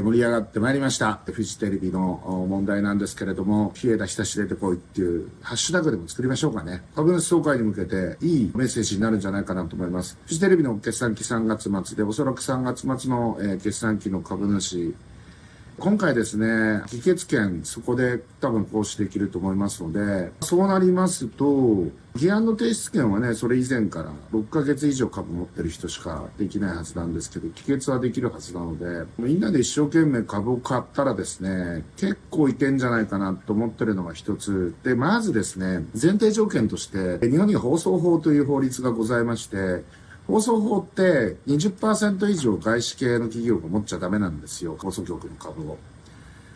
盛り上がってまいりました。フジテレビの問題なんですけれども、日枝久志出てこいっていうハッシュタグでも作りましょうかね。株主総会に向けていいメッセージになるんじゃないかなと思います。フジテレビの決算期3月末で、おそらく3月末の決算期の株主、今回ですね、議決権、そこで多分行使できると思いますので、そうなりますと、議案の提出権はね、それ以前から6ヶ月以上株持ってる人しかできないはずなんですけど、議決はできるはずなので、みんなで一生懸命株を買ったらですね、結構いけんじゃないかなと思ってるのが一つ。で、まずですね、前提条件として、日本に放送法という法律がございまして、放送法って20% 以上外資系の企業が持っちゃダメなんですよ、放送局の株を。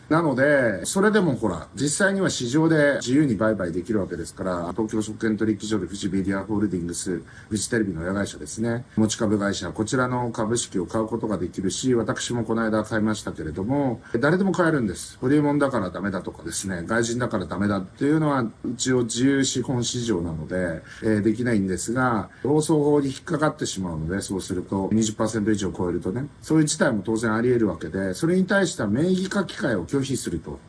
なので、それでもほら、実際には市場で自由に売買できるわけですから、東京証券取引所でフジメディアホールディングス、フジテレビの親会社ですね、持ち株会社、こちらの株式を買うことができるし、私もこの間買いましたけれども、誰でも買えるんです。ホリエモンだからダメだとかですね、外人だからダメだっていうのは、一応自由資本市場なので、できないんですが、放送法に引っかかってしまうので、そうすると 20% 以上超えるとね、そういう事態も当然あり得るわけで、それに対しては名義書き換えを拒否すると。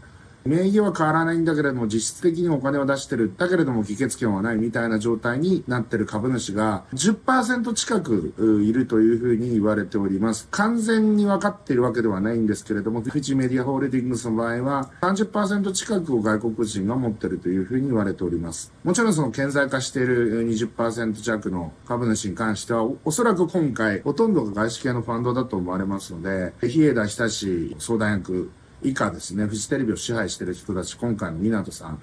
名義は変わらないんだけれども、実質的にお金を出してる。だけれども、議決権はないみたいな状態になってる株主が 10% 近くいるというふうに言われております。完全に分かっているわけではないんですけれども、フジメディアホールディングスの場合は 30% 近くを外国人が持っているというふうに言われております。もちろんその顕在化している 20% 弱の株主に関しては、おそらく今回、ほとんどが外資系のファンドだと思われますので、日枝久志相談役、以下ですね、フジテレビを支配している人たち、今回の港さん、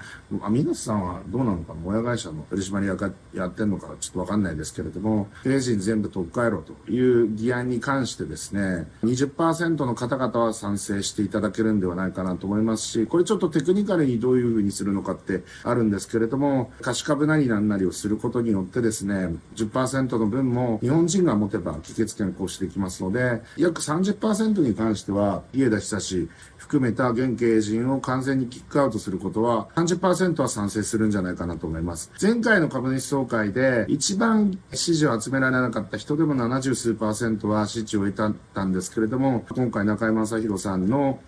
港さんはどうなのかな、親会社の取締役やってんのかちょっとわかんないですけれども、経営陣全部取っ換えろという議案に関してですね、20% の方々は賛成していただけるんではないかなと思いますし、これちょっとテクニカルにどういうふうにするのかってあるんですけれども、貸し株なりなんなりをすることによってですね、10% の分も日本人が持てば議決権行使できますので、約 30% に関しては、日枝久志含めた現経営陣を完全にキックアウトすることは 30% は賛成するんじゃないかなと思います。前回の株主総会で一番支持を集められなかった人でも70数%は支持を得たんですけれども、今回中居正広さんの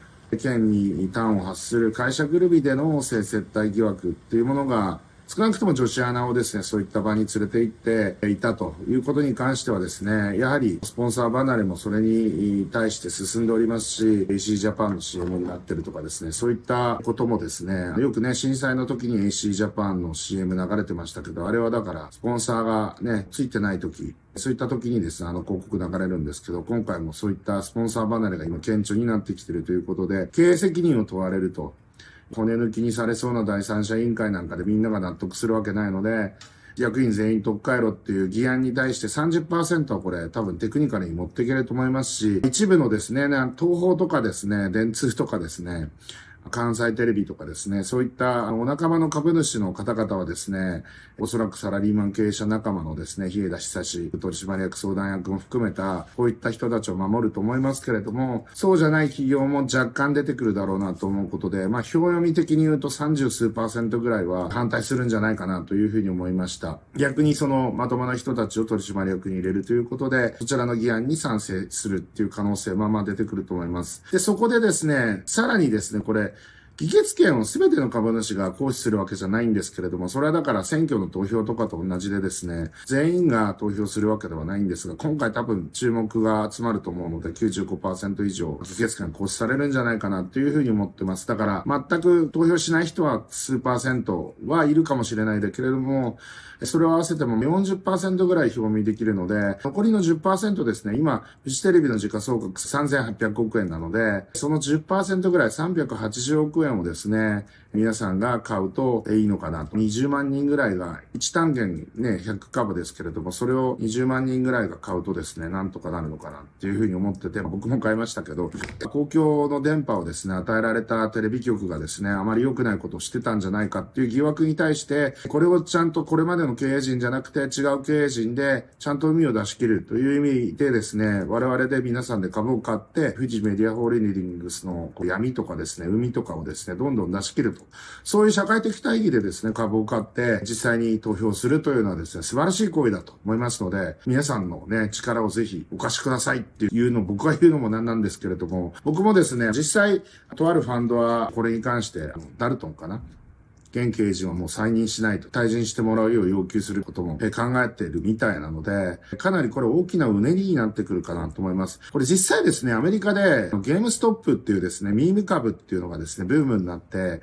件に端を発する会社ぐるみでの性接待疑惑っていうものが少なくとも女子アナをですね、そういった場に連れて行っていたということに関してはですね、やはりスポンサー離れもそれに対して進んでおりますし、AC ジャパンの CM になってるとかですね、そういったこともですね、よくね、震災の時に AC ジャパンの CM 流れてましたけど、あれはだからスポンサーがね、ついてない時、そういった時にですね、広告流れるんですけど、今回もそういったスポンサー離れが今顕著になってきているということで、経営責任を問われると。骨抜きにされそうな第三者委員会なんかでみんなが納得するわけないので、役員全員取っ換えろっていう議案に対して 30% はこれ多分テクニカルに持っていけると思いますし、一部のですね、東宝とかですね、電通とかですね、関西テレビとかですね、そういったお仲間の株主の方々はですね、おそらくサラリーマン経営者仲間のですね、日枝久志取締役相談役も含めた、こういった人たちを守ると思いますけれども、そうじゃない企業も若干出てくるだろうなと思うことで、票読み的に言うと30数%ぐらいは反対するんじゃないかなというふうに思いました。逆にそのまともな人たちを取締役に入れるということで、そちらの議案に賛成するっていう可能性は出てくると思います。で、そこでですね、さらにですね、これ、議決権を全ての株主が行使するわけじゃないんですけれども、それはだから選挙の投票とかと同じでですね、全員が投票するわけではないんですが、今回多分注目が集まると思うので 95% 以上議決権行使されるんじゃないかなというふうに思ってます。だから全く投票しない人は数%はいるかもしれないけれども、それを合わせても 40% ぐらい表明できるので、残りの 10% ですね、今、フジテレビの時価総額3800億円なので、その 10% ぐらい380億円をですね、皆さんが買うといいのかなと。20万人ぐらいが、1単元ね、100株ですけれども、それを20万人ぐらいが買うとですね、なんとかなるのかなっていうふうに思ってて、僕も買いましたけど、公共の電波をですね、与えられたテレビ局がですね、あまり良くないことをしてたんじゃないかっていう疑惑に対して、これをちゃんとこれまでの経営陣じゃなくて違う経営陣でちゃんと海を出し切るという意味でですね、我々で皆さんで株を買って、フジメディアホールディングスの闇とかですね、海とかをですね、ですね、どんどん出し切ると。そういう社会的大義でですね、株を買って実際に投票するというのはですね、素晴らしい行為だと思いますので、皆さんのね、力をぜひお貸しくださいっていうのを僕が言うのもなんなんですけれども、僕もですね、実際、とあるファンドはこれに関して、ダルトンかな、現経営陣はもう再任しないと、退陣してもらうよう要求することも考えているみたいなので、かなりこれ大きなうねりになってくるかなと思います。これ実際ですね、アメリカでゲームストップっていうですね、ミーム株っていうのがですね、ブームになって、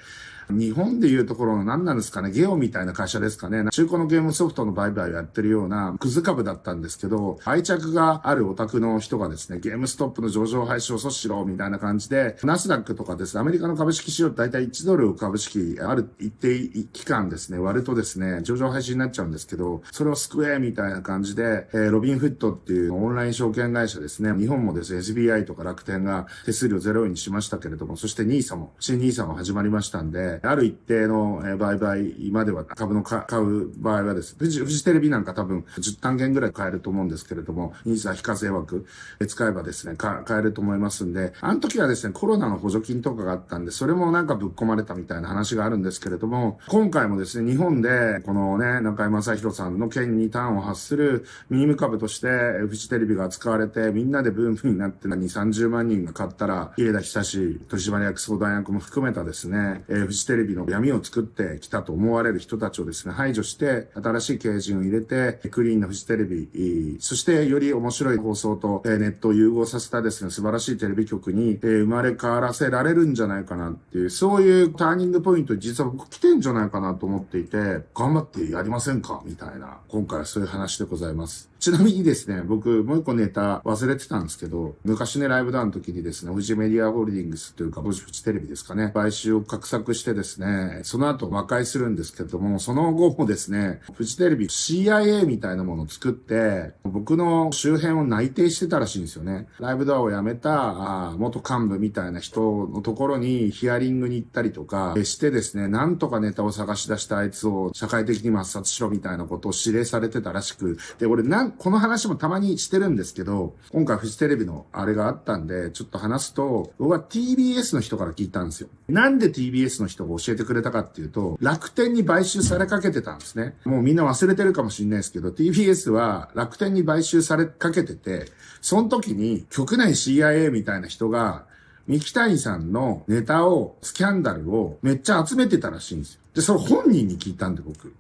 日本でいうところの何なんですかね、ゲオみたいな会社ですかね、中古のゲームソフトの売買をやってるようなクズ株だったんですけど、愛着があるオタクの人がですね、ゲームストップの上場廃止を阻止しろみたいな感じで、ナスダックとかですね、アメリカの株式市場って大体1ドル株式ある一定期間ですね、割るとですね、上場廃止になっちゃうんですけど、それを救えみたいな感じで、ロビンフットっていうオンライン証券会社ですね、日本もですね、SBI とか楽天が手数料0円にしましたけれども、そしてNISAも、新NISAも始まりましたんで、ある一定の売買までは株の買う場合はですね、フジテレビなんか多分10単元ぐらい買えると思うんですけれども、NISA非課税枠使えばですね、買えると思いますんで、あの時はですね、コロナの補助金とかがあったんで、それもなんかぶっ込まれたみたいな話があるんですけれども、今回もですね、日本でこのね、中居正広さんの件に端を発するミーム株としてフジテレビが扱われて、みんなでブームになって2、30万人が買ったら、日枝久取締役相談役も含めたですね、フジテレビの闇を作ってきたと思われる人たちをですね、排除して、新しい経営陣を入れて、クリーンなフジテレビ、そしてより面白い放送とネットを融合させたですね、素晴らしいテレビ局に生まれ変わらせられるんじゃないかなっていう、そういうターニングポイント実は僕来てんじゃないかなと思っていて、頑張ってやりませんかみたいな、今回はそういう話でございます。ちなみにですね、僕もう一個ネタ忘れてたんですけど、昔ね、ライブダウンの時にですね、フジメディアホールディングスというか、フジテレビですかね、買収を画策してですね、その後和解するんですけれども、その後もですね、フジテレビ CIA みたいなものを作って、僕の周辺を内定してたらしいんですよね。ライブドアを辞めた元幹部みたいな人のところにヒアリングに行ったりとかしてですね、なんとかネタを探し出したあいつを社会的に抹殺しろみたいなことを指令されてたらしく、で、俺この話もたまにしてるんですけど、今回フジテレビのあれがあったんで、ちょっと話すと、僕は TBS の人から聞いたんですよ。なんで TBS の人が教えてくれたかっていうと、楽天に買収されかけてたんですね。もうみんな忘れてるかもしれないですけど、TBS は楽天に買収されかけてて、その時に局内 CIA みたいな人が、三木谷さんのネタを、スキャンダルをめっちゃ集めてたらしいんですよ。で、それ本人に聞いたんで僕。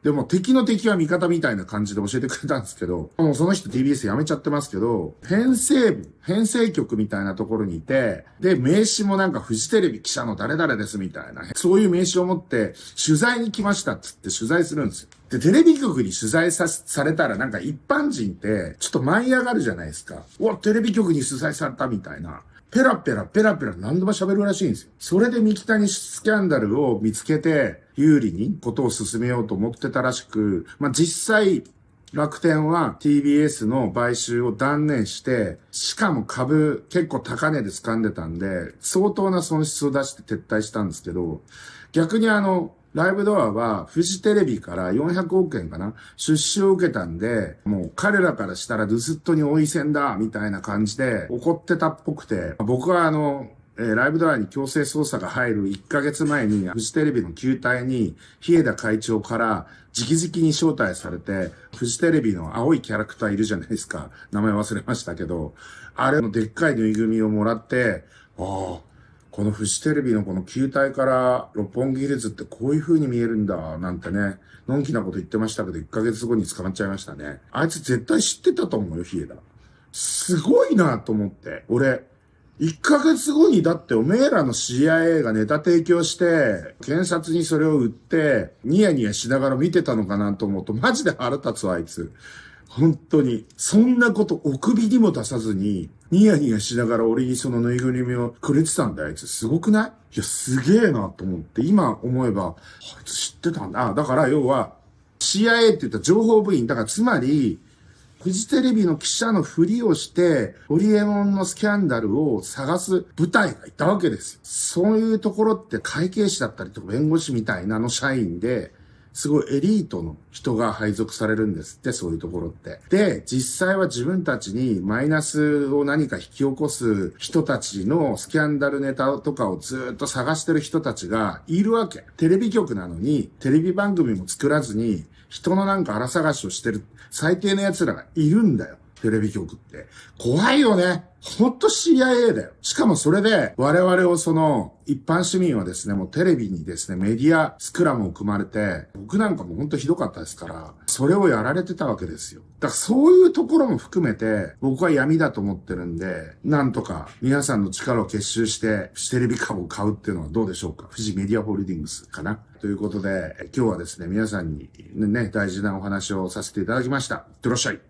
でも敵の敵は味方みたいな感じで教えてくれたんですけど、もうその人 TBS 辞めちゃってますけど、編成局みたいなところにいて、で、名刺もなんかフジテレビ記者の誰々ですみたいな、そういう名刺を持って取材に来ましたっつって取材するんですよ。で、テレビ局に取材されたらなんか一般人ってちょっと舞い上がるじゃないですか。うわ、テレビ局に取材されたみたいな。ペラペラ何度も喋るらしいんですよ。それで三木谷スキャンダルを見つけて、有利にことを進めようと思ってたらしく、実際、楽天は TBS の買収を断念して、しかも株結構高値で掴んでたんで、相当な損失を出して撤退したんですけど、逆にライブドアはフジテレビから400億円かな出資を受けたんで、もう彼らからしたら盗人に追い銭だみたいな感じで怒ってたっぽくて、僕はライブドアに強制捜査が入る1ヶ月前にフジテレビの球体に日枝会長から直々に招待されて、フジテレビの青いキャラクターいるじゃないですか。名前忘れましたけど、あれのでっかいぬいぐるみをもらって、このフジテレビのこの球体から六本木ヒルズってこういう風に見えるんだ、なんてね、のんきなこと言ってましたけど、1ヶ月後に捕まっちゃいましたね。あいつ絶対知ってたと思うよ、日枝。すごいなと思って。俺、1ヶ月後にだっておめえらの CIA がネタ提供して、検察にそれを売って、ニヤニヤしながら見てたのかなと思うと、マジで腹立つわ、あいつ。本当に。そんなことお首にも出さずに、ニヤニヤしながら俺にそのぬいぐるみをくれてたんだよ、あいつ。すごくない？いや、すげえなと思って、今思えば、あいつ知ってたんだ。だから要は、CIA って言った情報部員。だからつまり、フジテレビの記者のふりをして、ホリエモンのスキャンダルを探す部隊がいたわけですよ。そういうところって会計士だったりとか弁護士みたいな社員で、すごいエリートの人が配属されるんですって、そういうところって。で、実際は自分たちにマイナスを何か引き起こす人たちのスキャンダルネタとかをずっと探してる人たちがいるわけ。テレビ局なのに、テレビ番組も作らずに、人のなんか荒探しをしてる最低の奴らがいるんだよ。テレビ局って。怖いよね。ほんと CIA だよ。しかもそれで我々を一般市民はですね、もうテレビにですね、メディアスクラムを組まれて、僕なんかもほんとひどかったですから、それをやられてたわけですよ。だからそういうところも含めて、僕は闇だと思ってるんで、なんとか皆さんの力を結集して、フジテレビ株を買うっていうのはどうでしょうか。フジメディアホールディングスかな。ということで、今日はですね、皆さんにね、大事なお話をさせていただきました。いってらっしゃい。